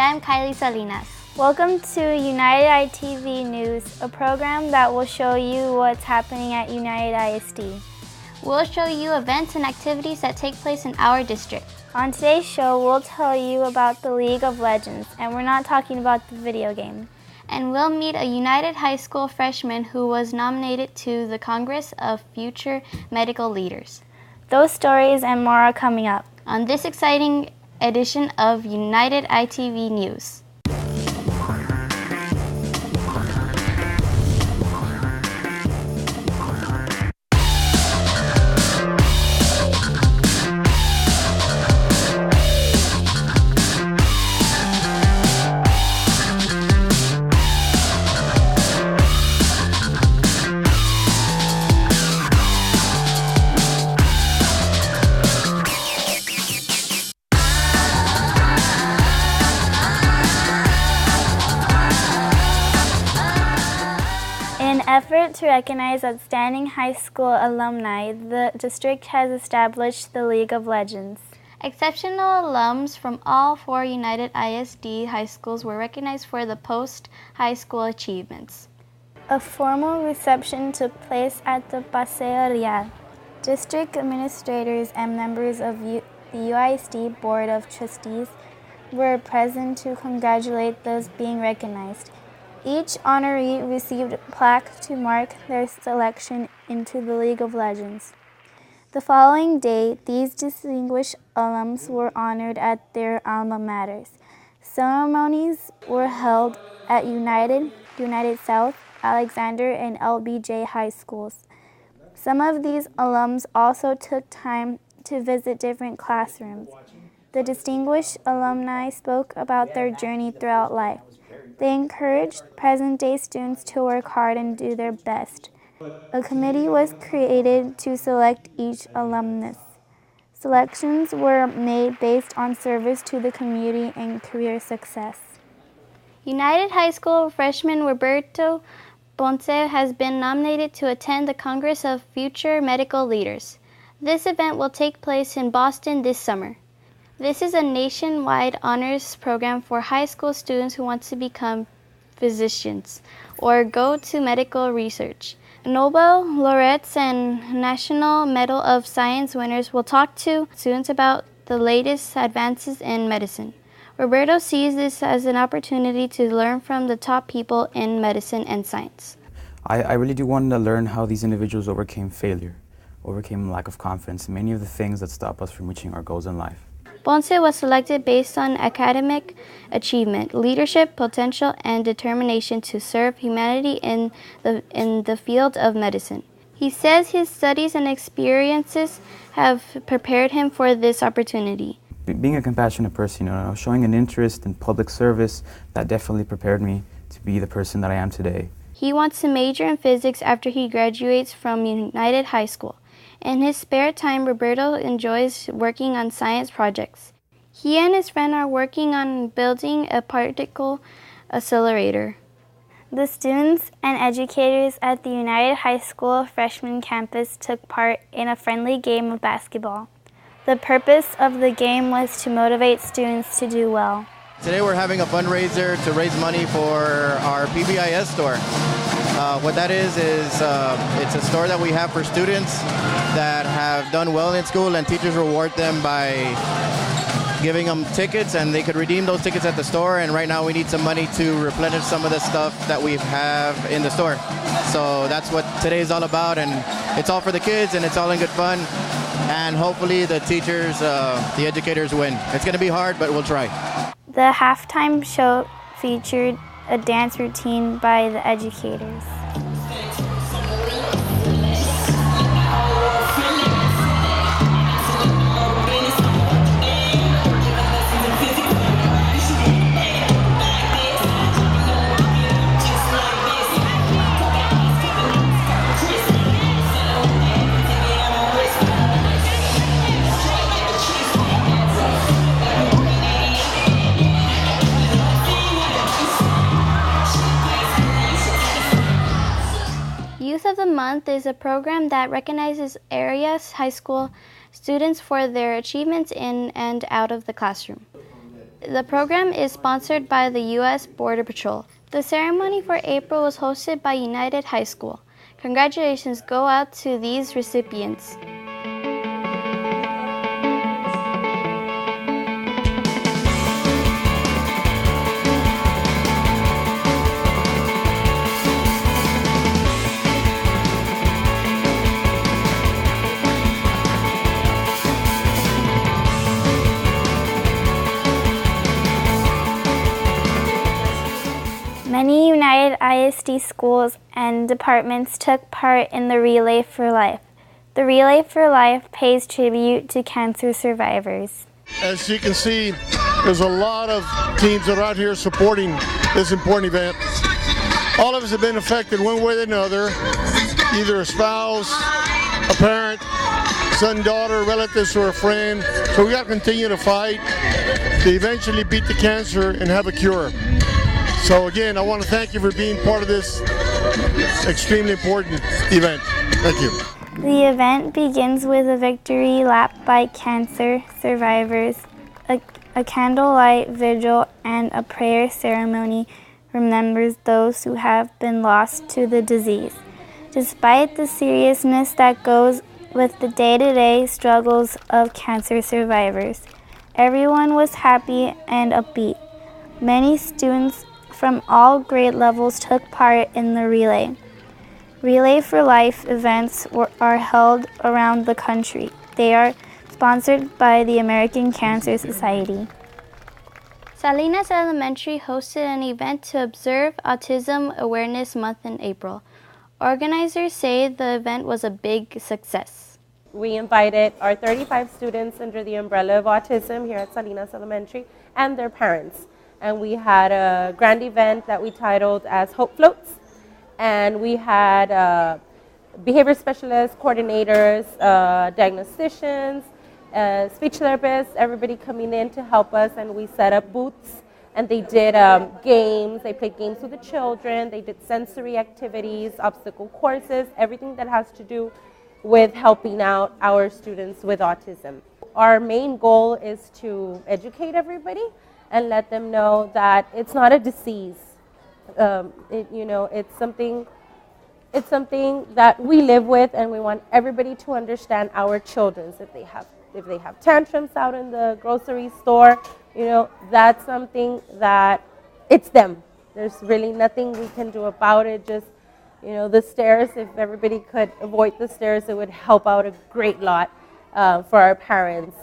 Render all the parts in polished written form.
I'm Kylie Salinas. Welcome to United ITV News, a program that will show you what's happening at United ISD. We'll show you events and activities that take place in our district. On today's show, we'll tell you about the League of Legends, and we're not talking about the video game. And we'll meet a United High School freshman who was nominated to the Congress of Future Medical Leaders. Those stories and more are coming up on this exciting edition of United ITV News. In an effort to recognize outstanding high school alumni, the district has established the League of Legends. Exceptional alums from all 4 United ISD high schools were recognized for the post-high school achievements. A formal reception took place at the Paseo Real. District administrators and members of the UISD Board of Trustees were present to congratulate those being recognized. Each honoree received a plaque to mark their selection into the League of Legends. The following day, these distinguished alums were honored at their alma maters. Ceremonies were held at United South, Alexander, and LBJ high schools. Some of these alums also took time to visit different classrooms. The distinguished alumni spoke about their journey throughout life. They encouraged present-day students to work hard and do their best. A committee was created to select each alumnus. Selections were made based on service to the community and career success. United High School freshman Roberto Ponce has been nominated to attend the Congress of Future Medical Leaders. This event will take place in Boston this summer. This is a nationwide honors program for high school students who want to become physicians or go to medical research. Nobel laureates and National Medal of Science winners will talk to students about the latest advances in medicine. Roberto sees this as an opportunity to learn from the top people in medicine and science. I really do want to learn how these individuals overcame failure, overcame lack of confidence, many of the things that stop us from reaching our goals in life. Ponce was selected based on academic achievement, leadership potential, and determination to serve humanity in the field of medicine. He says his studies and experiences have prepared him for this opportunity. Being a compassionate person, showing an interest in public service, that definitely prepared me to be the person that I am today. He wants to major in physics after he graduates from United High School. In his spare time, Roberto enjoys working on science projects. He and his friend are working on building a particle accelerator. The students and educators at the United High School freshman campus took part in a friendly game of basketball. The purpose of the game was to motivate students to do well. Today we're having a fundraiser to raise money for our PBIS store. What that is it's a store that we have for students that have done well in school, and teachers reward them by giving them tickets, and they could redeem those tickets at the store. And right now we need some money to replenish some of the stuff that we have in the store. So that's what today is all about, and it's all for the kids, and it's all in good fun. And hopefully the teachers, the educators win. It's going to be hard, but we'll try. The halftime show featured a dance routine by the educators. Youth of the Month is a program that recognizes area high school students for their achievements in and out of the classroom. The program is sponsored by the U.S. Border Patrol. The ceremony for April was hosted by United High School. Congratulations go out to these recipients. Many United ISD schools and departments took part in the Relay for Life. The Relay for Life pays tribute to cancer survivors. As you can see, there's a lot of teams that are out here supporting this important event. All of us have been affected one way or another, either a spouse, a parent, son, daughter, relatives, or a friend. So we got to continue to fight to eventually beat the cancer and have a cure. So again, I want to thank you for being part of this extremely important event. Thank you. The event begins with a victory lap by cancer survivors, a candlelight vigil, and a prayer ceremony remembers those who have been lost to the disease. Despite the seriousness that goes with the day-to-day struggles of cancer survivors, everyone was happy and upbeat. Many students from all grade levels took part in the relay. Relay for Life events are held around the country. They are sponsored by the American Cancer Society. Salinas Elementary hosted an event to observe Autism Awareness Month in April. Organizers say the event was a big success. We invited our 35 students under the umbrella of autism here at Salinas Elementary and their parents. And we had a grand event that we titled as Hope Floats. And we had behavior specialists, coordinators, diagnosticians, speech therapists, everybody coming in to help us. And we set up booths. And they did games. They played games with the children. They did sensory activities, obstacle courses, everything that has to do with helping out our students with autism. Our main goal is to educate everybody and let them know that it's not a disease. It's something that we live with, and we want everybody to understand our children. If they have tantrums out in the grocery store, that's something that it's them. There's really nothing we can do about it. Just the stairs. If everybody could avoid the stairs, it would help out a great lot for our parents.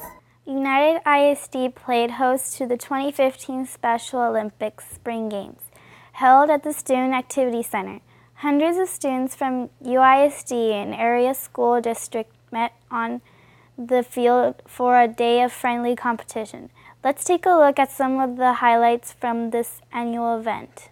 United ISD played host to the 2015 Special Olympics Spring Games, held at the Student Activity Center. Hundreds of students from UISD and area school district met on the field for a day of friendly competition. Let's take a look at some of the highlights from this annual event.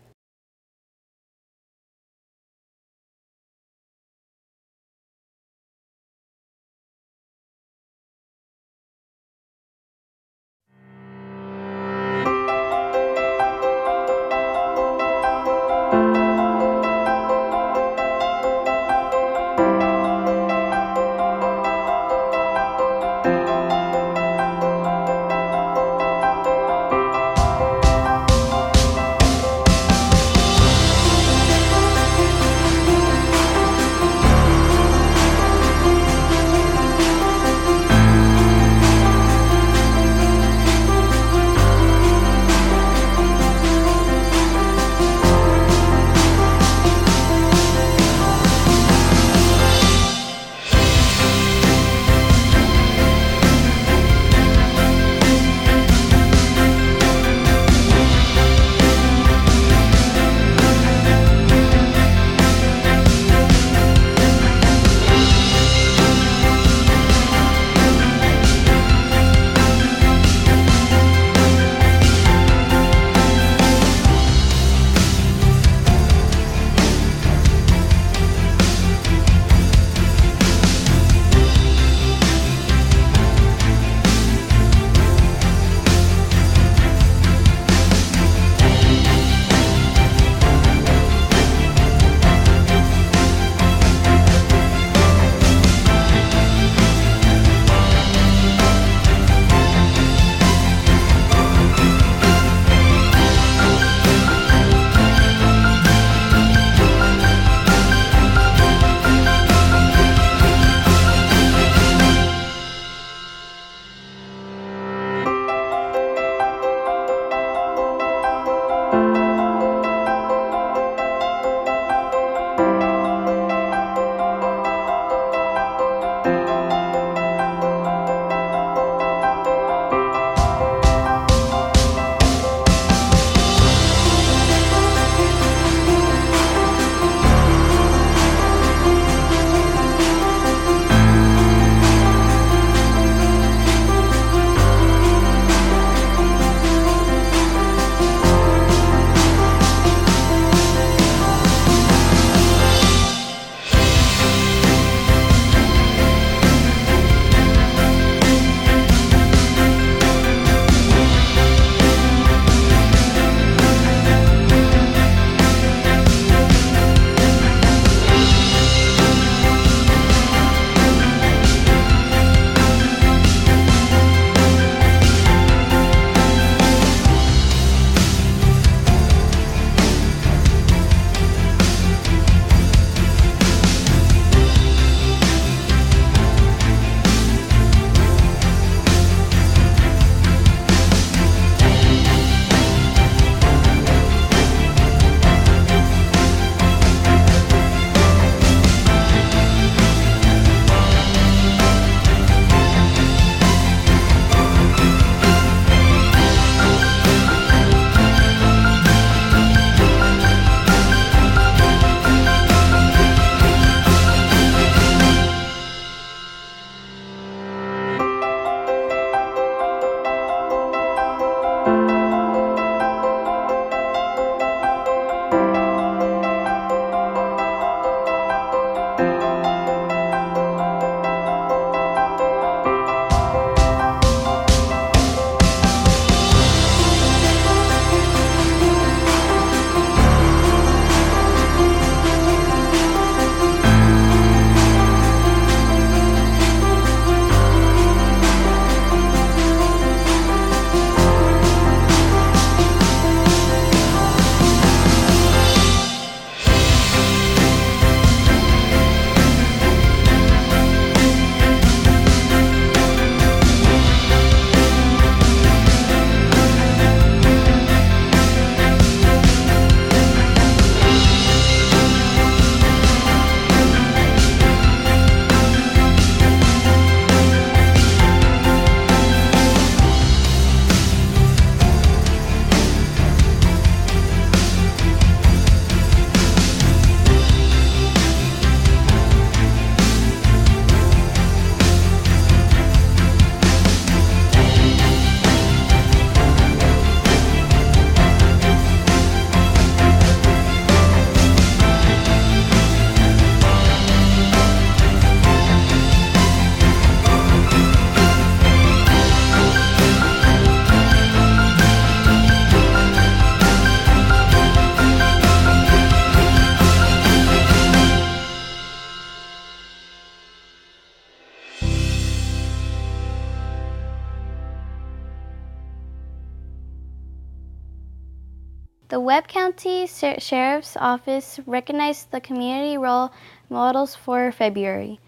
The Webb County Sheriff's Office recognized the community role models for February.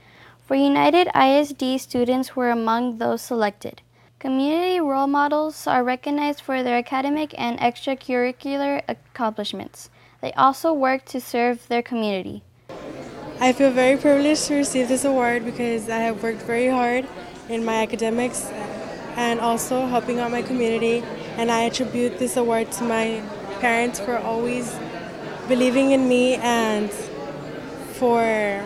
For United ISD, students were among those selected. Community role models are recognized for their academic and extracurricular accomplishments. They also work to serve their community. I feel very privileged to receive this award because I have worked very hard in my academics and also helping out my community, and I attribute this award to my parents for always believing in me and for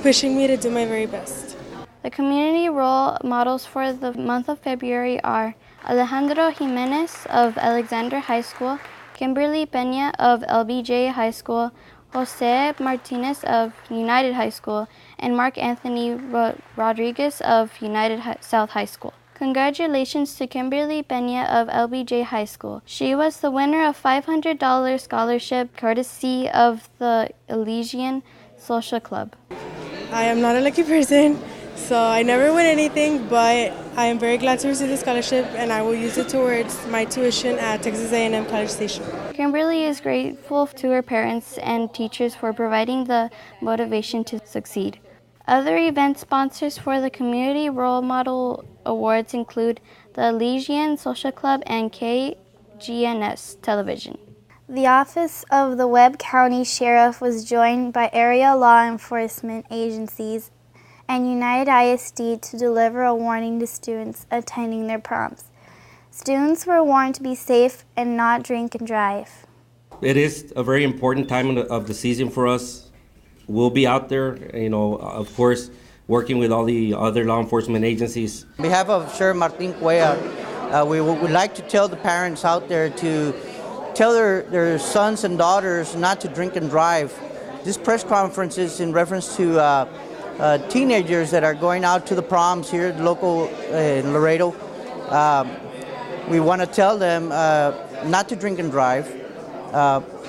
pushing me to do my very best. The community role models for the month of February are Alejandro Jimenez of Alexander High School, Kimberly Peña of LBJ High School, Jose Martinez of United High School, and Mark Anthony Rodriguez of United South High School. Congratulations to Kimberly Peña of LBJ High School. She was the winner of $500 scholarship courtesy of the Elysian Social Club. I am not a lucky person, so I never win anything, but I am very glad to receive the scholarship and I will use it towards my tuition at Texas A&M College Station. Kimberly is grateful to her parents and teachers for providing the motivation to succeed. Other event sponsors for the Community Role Model Awards include the Elysian Social Club and KGNS Television. The Office of the Webb County Sheriff was joined by area law enforcement agencies and United ISD to deliver a warning to students attending their proms. Students were warned to be safe and not drink and drive. It is a very important time of the season for us. We'll be out there, of course, working with all the other law enforcement agencies. On behalf of Sheriff Martin Cuellar, we would like to tell the parents out there to tell their sons and daughters not to drink and drive. This press conference is in reference to teenagers that are going out to the proms here local in Laredo. We want to tell them not to drink and drive.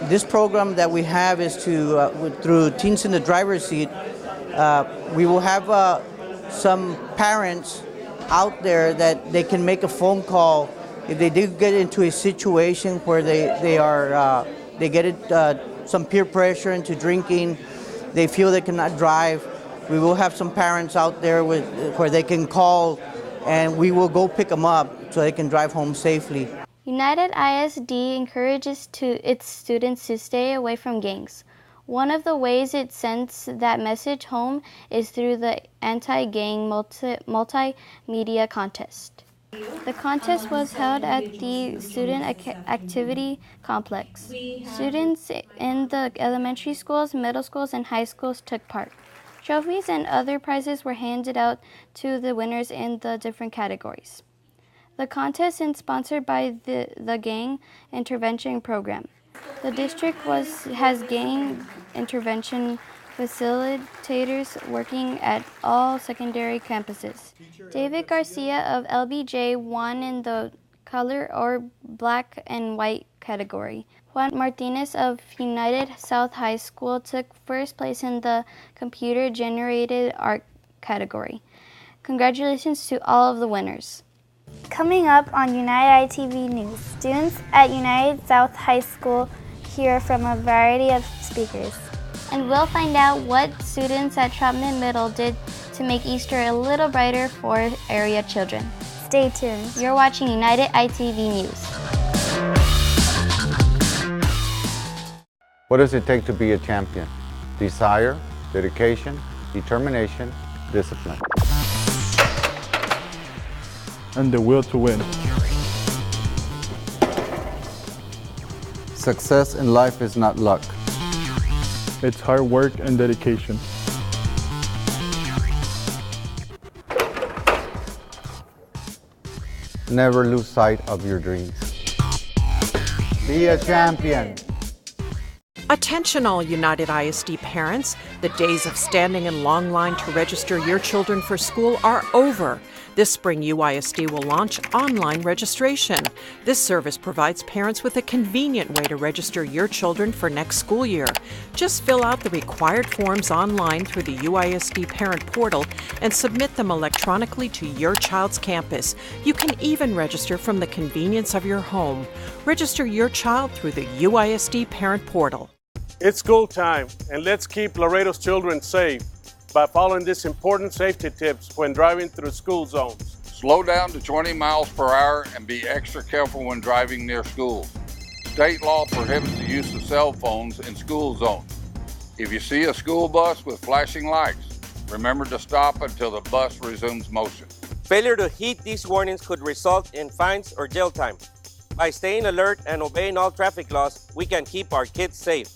This program that we have is through Teens in the Driver's Seat. We will have some parents out there that they can make a phone call if they do get into a situation where they get some peer pressure into drinking, they feel they cannot drive. We will have some parents out there where they can call and we will go pick them up so they can drive home safely. United ISD encourages its students to stay away from gangs. One of the ways it sends that message home is through the anti-gang multimedia contest. The contest was held at the Student Activity Complex. Students in the elementary schools, middle schools, and high schools took part. Trophies and other prizes were handed out to the winners in the different categories. The contest is sponsored by the Gang Intervention Program. The district has gang intervention facilitators working at all secondary campuses. David Garcia of LBJ won in the color or black and white category. Juan Martinez of United South High School took first place in the computer-generated art category. Congratulations to all of the winners. Coming up on United ITV News, students at United South High School hear from a variety of speakers. And we'll find out what students at Trotman Middle did to make Easter a little brighter for area children. Stay tuned. You're watching United ITV News. What does it take to be a champion? Desire, dedication, determination, discipline. And the will to win. Success in life is not luck. It's hard work and dedication. Never lose sight of your dreams. Be a champion. Attention all United ISD parents, The days of standing in long line to register your children for school are over. This spring, UISD will launch online registration. This service provides parents with a convenient way to register your children for next school year. Just fill out the required forms online through the UISD Parent Portal and submit them electronically to your child's campus. You can even register from the convenience of your home. Register your child through the UISD Parent Portal. It's school time, and let's keep Laredo's children safe by following these important safety tips when driving through school zones. Slow down to 20 miles per hour and be extra careful when driving near schools. State law prohibits the use of cell phones in school zones. If you see a school bus with flashing lights, remember to stop until the bus resumes motion. Failure to heed these warnings could result in fines or jail time. By staying alert and obeying all traffic laws, we can keep our kids safe.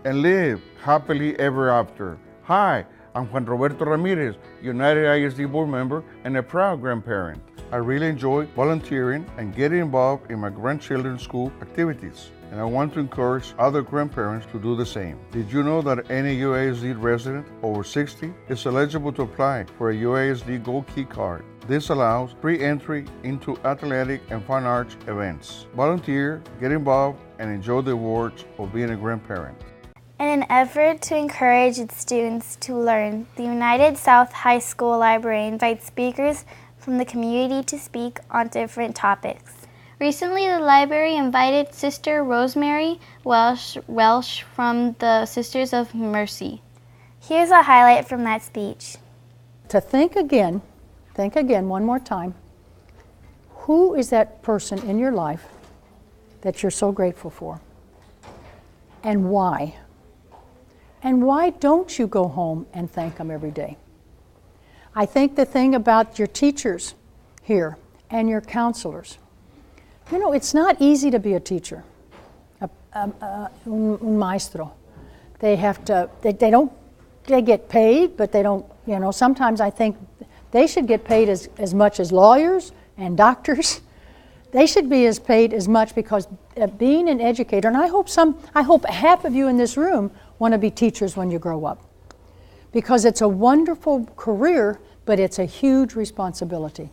And live happily ever after. Hi, I'm Juan Roberto Ramirez, United ISD board member and a proud grandparent. I really enjoy volunteering and getting involved in my grandchildren's school activities, and I want to encourage other grandparents to do the same. Did you know that any UISD resident over 60 is eligible to apply for a UISD Gold Key card? This allows free entry into athletic and fine arts events. Volunteer, get involved, and enjoy the rewards of being a grandparent. In an effort to encourage its students to learn, the United South High School Library invites speakers from the community to speak on different topics. Recently, the library invited Sister Rosemary Welsh from the Sisters of Mercy. Here's a highlight from that speech. To think again one more time, who is that person in your life that you're so grateful for? And why? And why don't you go home and thank them every day? I think the thing about your teachers here and your counselors, you know, it's not easy to be a teacher, un maestro. They have to, they get paid, but they don't, you know, sometimes I think they should get paid as much as lawyers and doctors. They should be paid as much because being an educator, and I hope half of you in this room want to be teachers when you grow up, because it's a wonderful career, but it's a huge responsibility,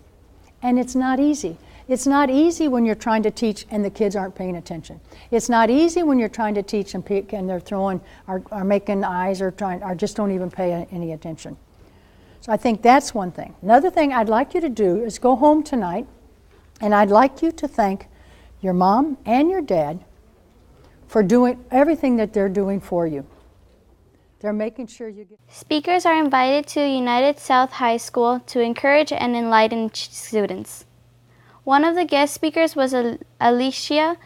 and it's not easy. It's not easy when you're trying to teach and the kids aren't paying attention. It's not easy when you're trying to teach and they're throwing, are making eyes or just don't even pay any attention. So I think that's one thing. Another thing I'd like you to do is go home tonight, and I'd like you to thank your mom and your dad for doing everything that they're doing for you. They're making sure you get... Speakers are invited to United South High School to encourage and enlighten students. One of the guest speakers was Alicia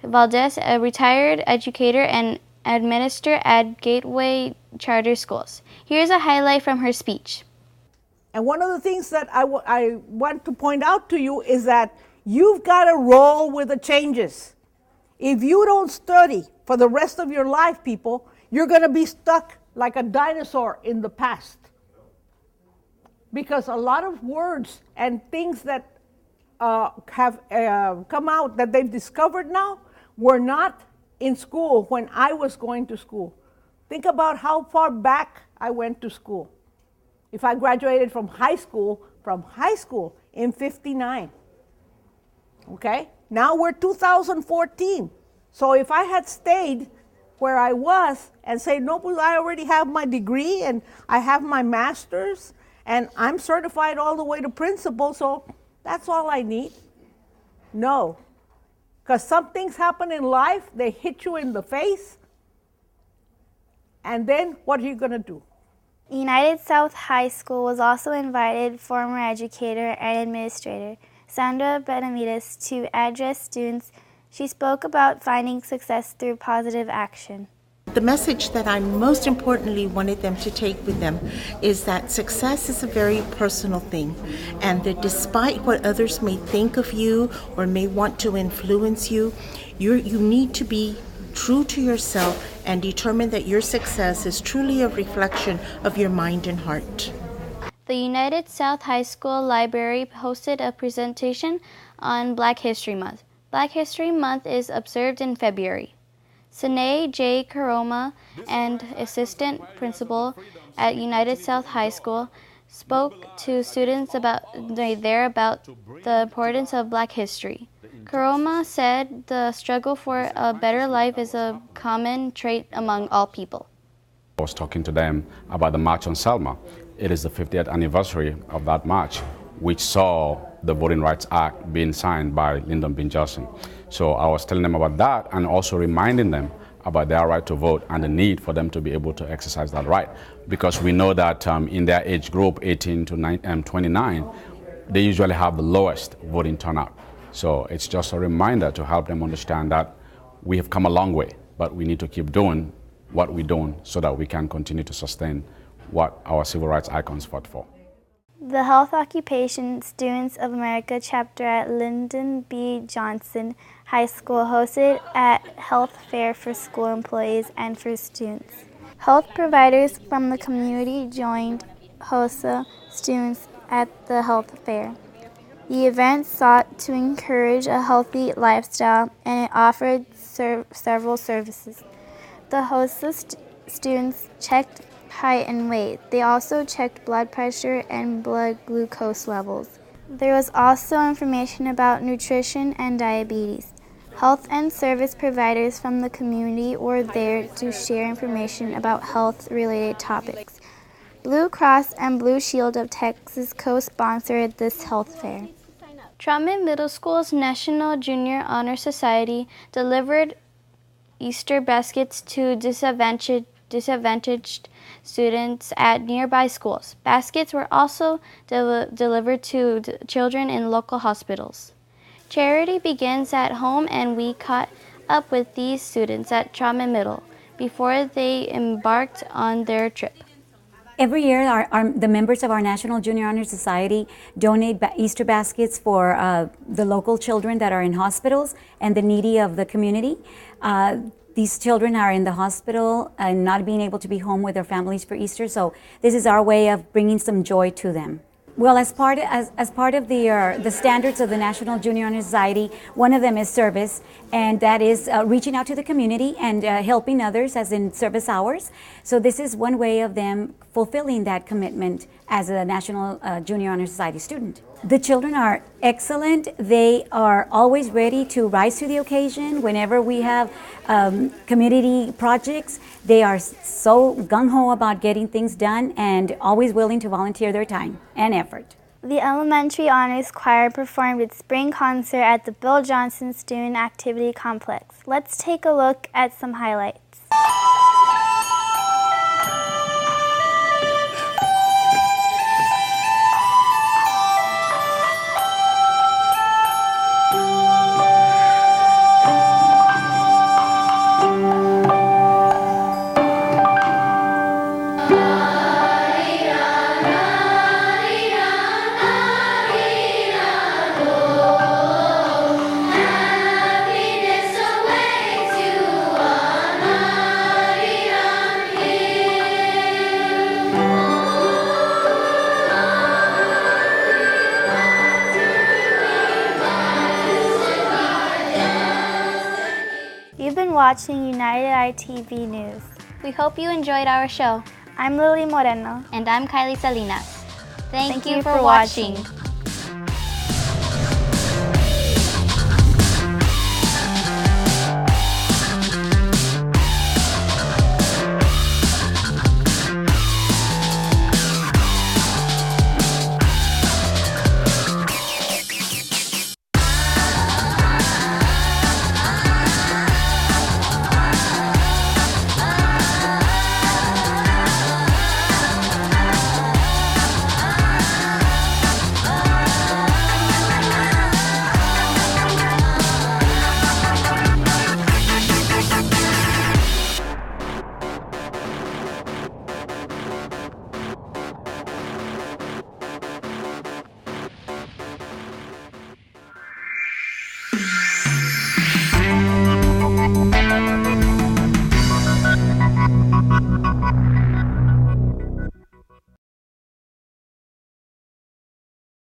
Valdes, a retired educator and administrator at Gateway Charter Schools. Here's a highlight from her speech. And one of the things that I want to point out to you is that you've got to roll with the changes. If you don't study for the rest of your life, people, you're going to be stuck like a dinosaur in the past. Because a lot of words and things that have come out that they've discovered now were not in school when I was going to school. Think about how far back I went to school. If I graduated from high school in '59, okay? Now we're 2014. So if I had stayed where I was and say, no, but I already have my degree and I have my master's and I'm certified all the way to principal, so that's all I need. No, because some things happen in life, they hit you in the face, and then what are you going to do? United South High School was also invited former educator and administrator Sandra Benavides to address students. She spoke about finding success through positive action. The message that I most importantly wanted them to take with them is that success is a very personal thing, and that despite what others may think of you or may want to influence you, you need to be true to yourself and determine that your success is truly a reflection of your mind and heart. The United South High School Library hosted a presentation on Black History Month. Black History Month is observed in February. Sine J. Karoma, and assistant principal at United South High School, spoke to students about the importance of Black history. Karoma said the struggle for a better life is a common trait among all people. I was talking to them about the March on Selma. It is the 50th anniversary of that march, which saw the Voting Rights Act being signed by Lyndon B. Johnson. So I was telling them about that and also reminding them about their right to vote and the need for them to be able to exercise that right. Because we know that in their age group, 18 to 29, they usually have the lowest voting turnout. So it's just a reminder to help them understand that we have come a long way, but we need to keep doing what we're doing so that we can continue to sustain what our civil rights icons fought for. The Health Occupation Students of America chapter at Lyndon B. Johnson High School hosted a health fair for school employees and for students. Health providers from the community joined HOSA students at the health fair. The event sought to encourage a healthy lifestyle and it offered several services. The HOSA students checked height and weight. They also checked blood pressure and blood glucose levels. There was also information about nutrition and diabetes. Health and service providers from the community were there to share information about health-related topics. Blue Cross and Blue Shield of Texas co-sponsored this health fair. Trotman Middle School's National Junior Honor Society delivered Easter baskets to disadvantaged students at nearby schools. Baskets were also delivered to children in local hospitals. Charity begins at home, and we caught up with these students at Trotman Middle before they embarked on their trip. Every year, the members of our National Junior Honor Society donate Easter baskets for the local children that are in hospitals and the needy of the community. These children are in the hospital and not being able to be home with their families for Easter, so this is our way of bringing some joy to them. Well, as part of the standards of the National Junior Honor Society, one of them is service, and that is reaching out to the community and helping others, as in service hours. So this is one way of them fulfilling that commitment as a National Junior Honor Society student. The children are excellent. They are always ready to rise to the occasion whenever we have community projects. They are so gung-ho about getting things done and always willing to volunteer their time and effort. The Elementary Honors Choir performed its spring concert at the Bill Johnson Student Activity Complex. Let's take a look at some highlights. You've been watching United ITV News. We hope you enjoyed our show. I'm Lily Moreno. And I'm Kylie Salinas. Thank you for watching.